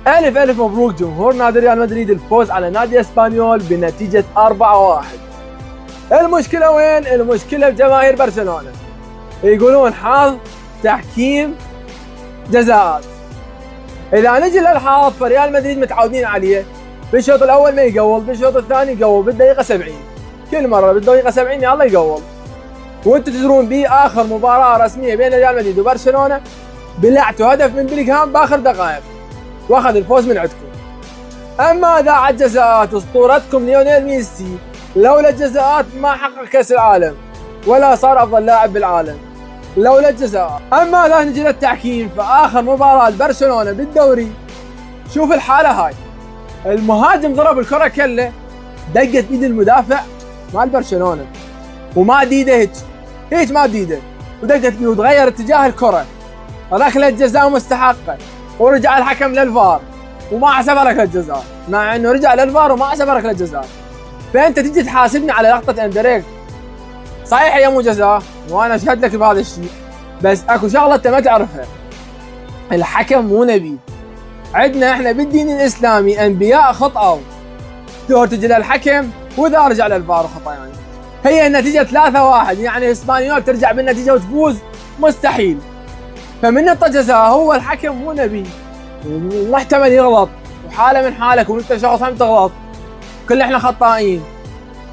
ألف ألف مبروك جمهور نادي ريال مدريد الفوز على نادي اسبانيول بنتيجة 4-1. المشكلة وين؟ المشكلة بجماهير برشلونة، يقولون حظ تحكيم جزاءات. إذا نجي للحظ فريال مدريد متعودين عليه، بالشوط الأول ما يقول، بالشوط الثاني يقول، بالدقيقة 70 كل مرة بالدقيقة 70 يلا يقول. وانتم تدرون بيه آخر مباراة رسمية بين ريال مدريد وبرشلونة بلعتوا هدف من بلينغهام بآخر دقائق واخذ الفوز من عندكم. اما اذا على الجزاءات اسطورتكم ليونيل ميسي لولا الجزاءات ما حقق كاس العالم ولا صار افضل لاعب بالعالم لولا الجزاءات. اما اذا نجي للتحكيم فاخر مباراة لبرشلونة بالدوري شوف الحالة هاي، المهاجم ضرب الكرة كله دقت بيد المدافع مال برشلونة وما ديده هيك ما ديده ودقت بيه وتغير اتجاه الكرة، ركلة جزاء مستحقة ورجع الحكم للفار وما حسب ركله جزاء، مع انه رجع للفار وما حسب ركله جزاء. فانت تجي تحاسبني على لقطه اندريك، صحيح هي مو جزاء وانا اشهد لك بهذا الشيء، بس اكو شغله انت ما تعرفها، الحكم مو نبي. عندنا احنا بالدين الاسلامي انبياء خطأوا، دور تجي للحكم واذا رجع للفار خطا. يعني هي النتيجه 3-1، يعني اسبانيول ترجع بالنتيجه وتفوز مستحيل. فمن نقطة جزاء هو الحكم مو نبي ومحتمل يغلط وحالة من حالك وانت شخص هم تغلط، كل احنا خطائين.